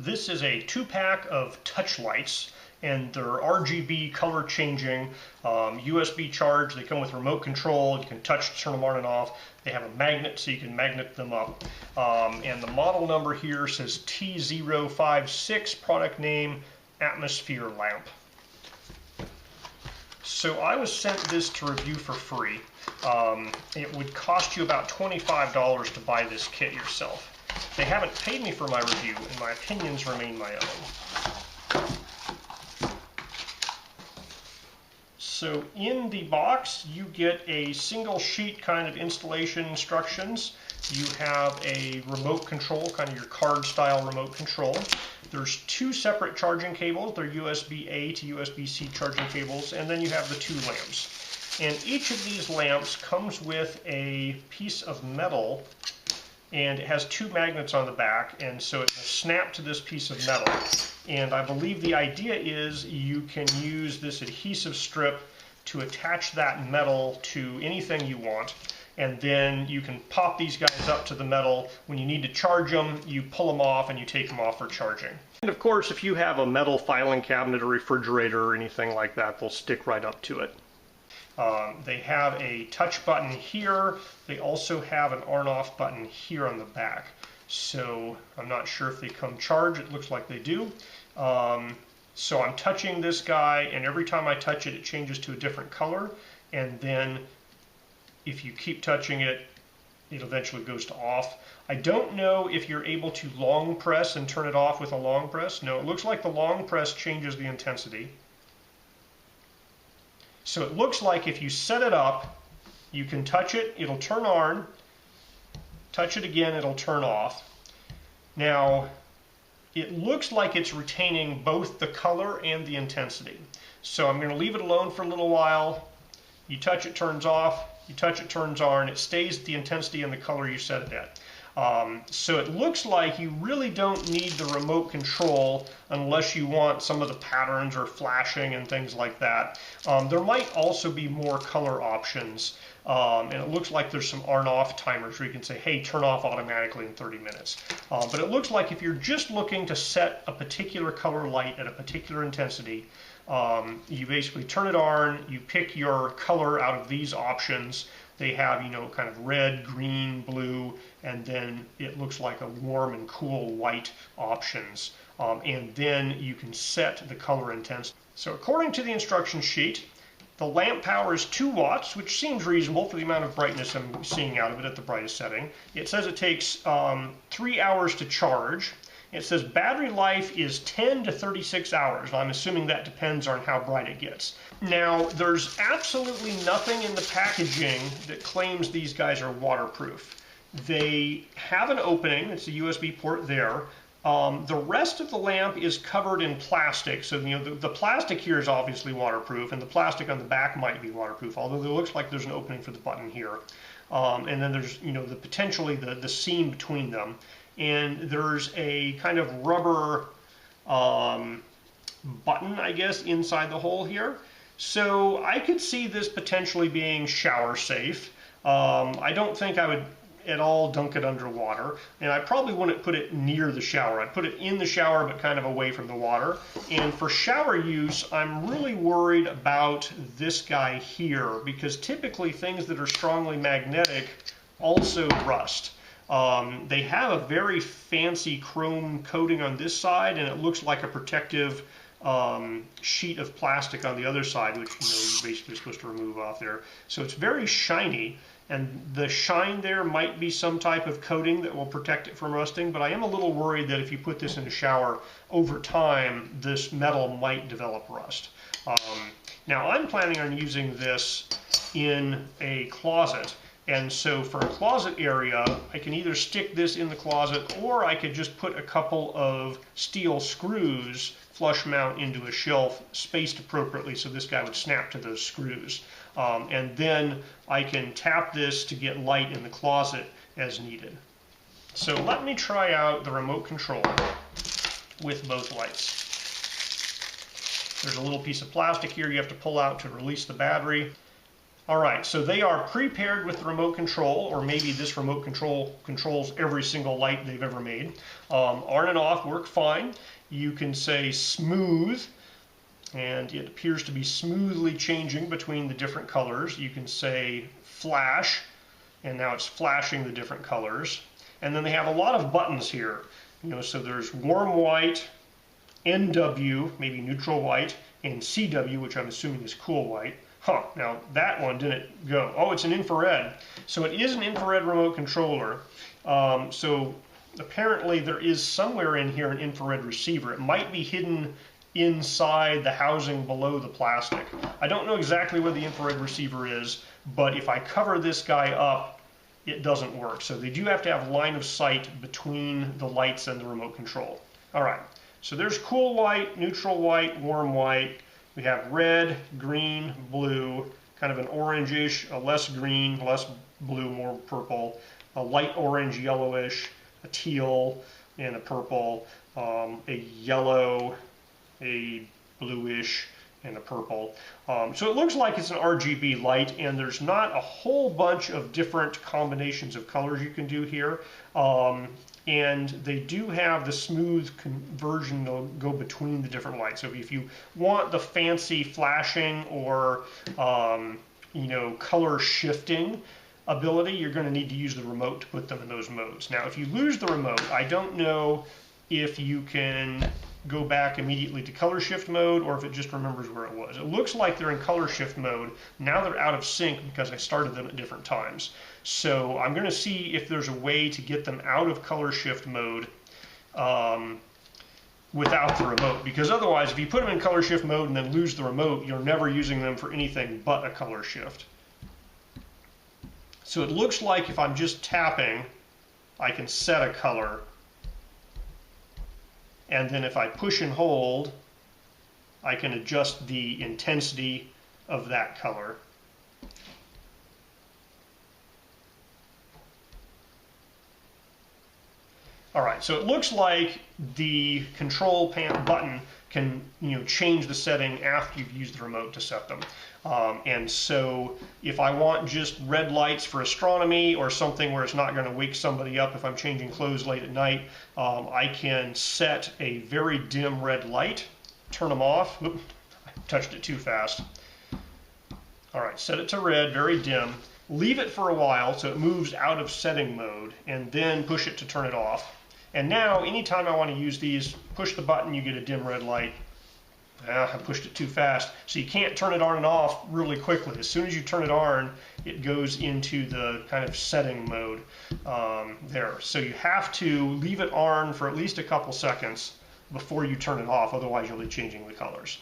This is a 2-pack of touch lights, and they're RGB color changing, USB charge. They come with remote control. You can touch to turn them on and off. They have a magnet so you can magnet them up. And the model number here says T056, product name atmosphere lamp. So I was sent this to review for free. It would cost you about $25 to buy this kit yourself. They haven't paid me for my review, and my opinions remain my own. So in the box, you get a single sheet kind of installation instructions. You have a remote control, kind of your card style remote control. There's 2 separate charging cables. They're USB-A to USB-C charging cables, and then you have the 2 lamps. And each of these lamps comes with a piece of metal, and it has 2 magnets on the back, and so it will snap to this piece of metal. And I believe the idea is you can use this adhesive strip to attach that metal to anything you want, and then you can pop these guys up to the metal. When you need to charge them, you pull them off and you take them off for charging. And of course, if you have a metal filing cabinet or refrigerator or anything like that, they'll stick right up to it. They have a touch button here. They also have an on-off button here on the back. So I'm not sure if they come charged. It looks like they do. So I'm touching this guy, and every time I touch it, it changes to a different color. And then if you keep touching it, it eventually goes to off. I don't know if you're able to long press and turn it off with a long press. No, it looks like the long press changes the intensity. So it looks like if you set it up, you can touch it, it'll turn on, touch it again, it'll turn off. Now, it looks like it's retaining both the color and the intensity. So I'm going to leave it alone for a little while. You touch it, turns off. You touch it, turns on. It stays at the intensity and the color you set it at. So it looks like you really don't need the remote control unless you want some of the patterns or flashing and things like that. There might also be more color options, and it looks like there's some on-off timers where you can say, hey, turn off automatically in 30 minutes. But it looks like if you're just looking to set a particular color light at a particular intensity, you basically turn it on, you pick your color out of these options. They have, you know, kind of red, green, blue, and then it looks like a warm and cool white options. And then you can set the color intensity. So according to the instruction sheet, the lamp power is 2 watts, which seems reasonable for the amount of brightness I'm seeing out of it at the brightest setting. It says it takes 3 hours to charge. It says battery life is 10 to 36 hours. I'm assuming that depends on how bright it gets. Now, there's absolutely nothing in the packaging that claims these guys are waterproof. They have an opening, it's a USB port there. The rest of the lamp is covered in plastic, so you know the plastic here is obviously waterproof, and the plastic on the back might be waterproof, although it looks like there's an opening for the button here. And then there's, you know, potentially the seam between them. And there's a kind of rubber button, I guess, inside the hole here. So I could see this potentially being shower safe. I don't think I would at all dunk it underwater, and I probably wouldn't put it near the shower. I'd put it in the shower but kind of away from the water. And for shower use, I'm really worried about this guy here, because typically things that are strongly magnetic also rust. They have a very fancy chrome coating on this side, and it looks like a protective sheet of plastic on the other side, which, you know, you're basically supposed to remove off there. So it's very shiny, and the shine there might be some type of coating that will protect it from rusting, but I am a little worried that if you put this in a shower, over time, this metal might develop rust. Now, I'm planning on using this in a closet. And so for a closet area, I can either stick this in the closet, or I could just put a couple of steel screws flush mount into a shelf spaced appropriately so this guy would snap to those screws. And then I can tap this to get light in the closet as needed. So let me try out the remote control with both lights. There's a little piece of plastic here you have to pull out to release the battery. All right, so they are pre-paired with the remote control, or maybe this remote control controls every single light they've ever made. On and off work fine. You can say smooth, and it appears to be smoothly changing between the different colors. You can say flash, and now it's flashing the different colors. And then they have a lot of buttons here. So there's warm white, NW, maybe neutral white, and CW, which I'm assuming is cool white. Now that one didn't go. Oh, it's an infrared. So it is an infrared remote controller. So apparently there is somewhere in here an infrared receiver. It might be hidden inside the housing below the plastic. I don't know exactly where the infrared receiver is, but if I cover this guy up, it doesn't work. So they do have to have line of sight between the lights and the remote control. All right, so there's cool white, neutral white, warm white. We have red, green, blue, kind of an orangish, a less green, less blue, more purple, a light orange, yellowish, a teal, and a purple, a yellow, a bluish, and a purple. So it looks like it's an RGB light, and there's not a whole bunch of different combinations of colors you can do here. And they do have the smooth conversion to go between the different lights. So if you want the fancy flashing or color shifting ability, you're going to need to use the remote to put them in those modes. Now, if you lose the remote, I don't know if you can go back immediately to color shift mode or if it just remembers where it was. It looks like they're in color shift mode. Now they're out of sync because I started them at different times. So I'm going to see if there's a way to get them out of color shift mode without the remote, because otherwise if you put them in color shift mode and then lose the remote, you're never using them for anything but a color shift. So it looks like if I'm just tapping, I can set a color. And then if I push and hold, I can adjust the intensity of that color. All right, so it looks like the control button can change the setting after you've used the remote to set them. And so if I want just red lights for astronomy or something where it's not going to wake somebody up if I'm changing clothes late at night, I can set a very dim red light, turn them off. Oop, I touched it too fast. All right, set it to red, very dim. Leave it for a while so it moves out of setting mode, and then push it to turn it off. And now, anytime I want to use these, push the button, you get a dim red light. I pushed it too fast. So you can't turn it on and off really quickly. As soon as you turn it on, it goes into the kind of setting mode there. So you have to leave it on for at least a couple seconds before you turn it off, otherwise you'll be changing the colors.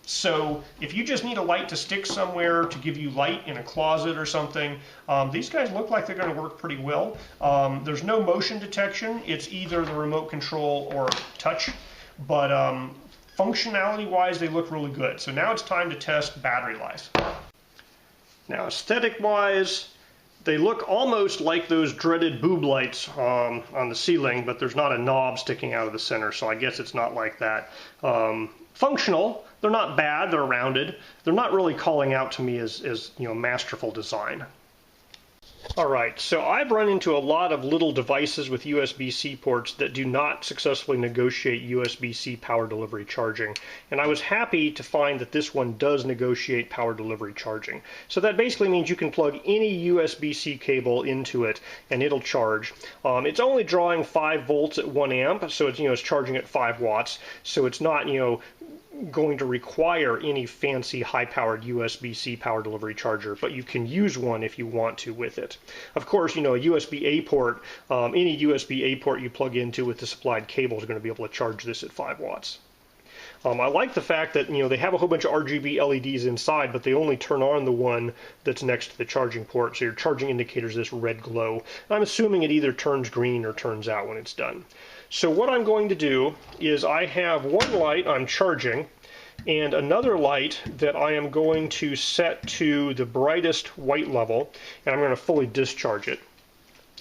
So if you just need a light to stick somewhere to give you light in a closet or something, these guys look like they're going to work pretty well. There's no motion detection. It's either the remote control or touch, but functionality wise they look really good. So now it's time to test battery life. Now aesthetic wise, they look almost like those dreaded boob lights on the ceiling, but there's not a knob sticking out of the center, so I guess it's not like that. Functional, they're not bad, they're rounded. They're not really calling out to me as masterful design. Alright, so I've run into a lot of little devices with USB-C ports that do not successfully negotiate USB-C power delivery charging, and I was happy to find that this one does negotiate power delivery charging. So that basically means you can plug any USB-C cable into it and it'll charge. It's only drawing 5 volts at 1 amp, so it's charging at 5 watts, so it's not going to require any fancy high-powered USB-C power delivery charger, but you can use one if you want to with it. Of course, a USB-A port, any USB-A port you plug into with the supplied cable is going to be able to charge this at 5 watts. I like the fact that they have a whole bunch of RGB LEDs inside, but they only turn on the one that's next to the charging port, so your charging indicator is this red glow. I'm assuming it either turns green or turns out when it's done. So what I'm going to do is I have one light I'm charging and another light that I am going to set to the brightest white level, and I'm going to fully discharge it.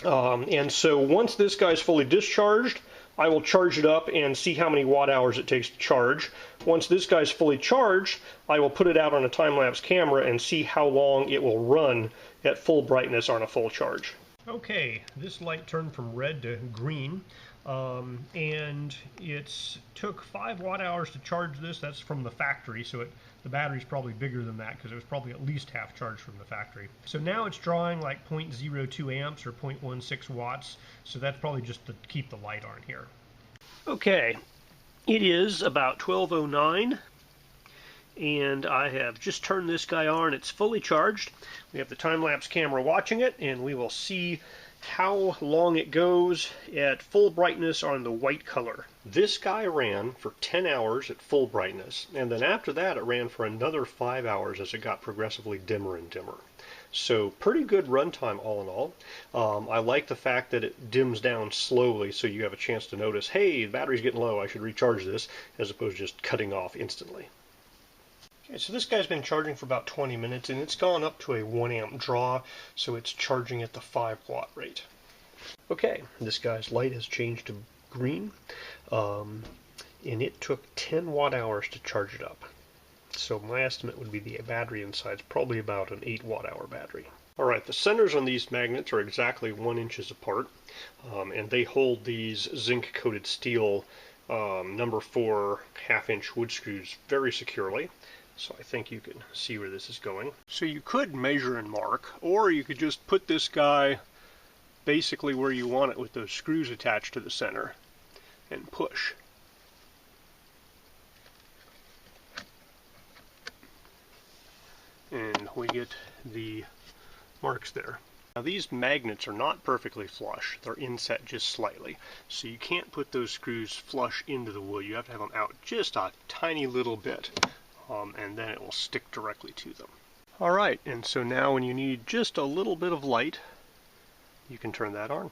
And so once this guy's fully discharged, I will charge it up and see how many watt hours it takes to charge. Once this guy's fully charged, I will put it out on a time-lapse camera and see how long it will run at full brightness on a full charge. Okay, this light turned from red to green, and it took 5 watt hours to charge this. That's from the factory, so the battery's probably bigger than that because it was probably at least half charged from the factory. So now it's drawing like 0.02 amps or 0.16 watts, so that's probably just to keep the light on here. Okay, it is about 12:09. And I have just turned this guy on. It's fully charged. We have the time-lapse camera watching it, and we will see how long it goes at full brightness on the white color. This guy ran for 10 hours at full brightness, and then after that it ran for another 5 hours as it got progressively dimmer and dimmer. So pretty good runtime all in all. I like the fact that it dims down slowly so you have a chance to notice, hey, the battery's getting low, I should recharge this, as opposed to just cutting off instantly. Okay, so this guy's been charging for about 20 minutes, and it's gone up to a 1 amp draw, so it's charging at the 5 watt rate. Okay, this guy's light has changed to green, and it took 10 watt hours to charge it up. So my estimate would be the battery inside is probably about an 8 watt hour battery. Alright, the centers on these magnets are exactly 1 inch apart, and they hold these zinc coated steel number 4 1/2-inch wood screws very securely. So I think you can see where this is going. So you could measure and mark, or you could just put this guy basically where you want it with those screws attached to the center and push. And we get the marks there. Now these magnets are not perfectly flush. They're inset just slightly. So you can't put those screws flush into the wood. You have to have them out just a tiny little bit. And then it will stick directly to them. Alright, and so now when you need just a little bit of light, you can turn that on.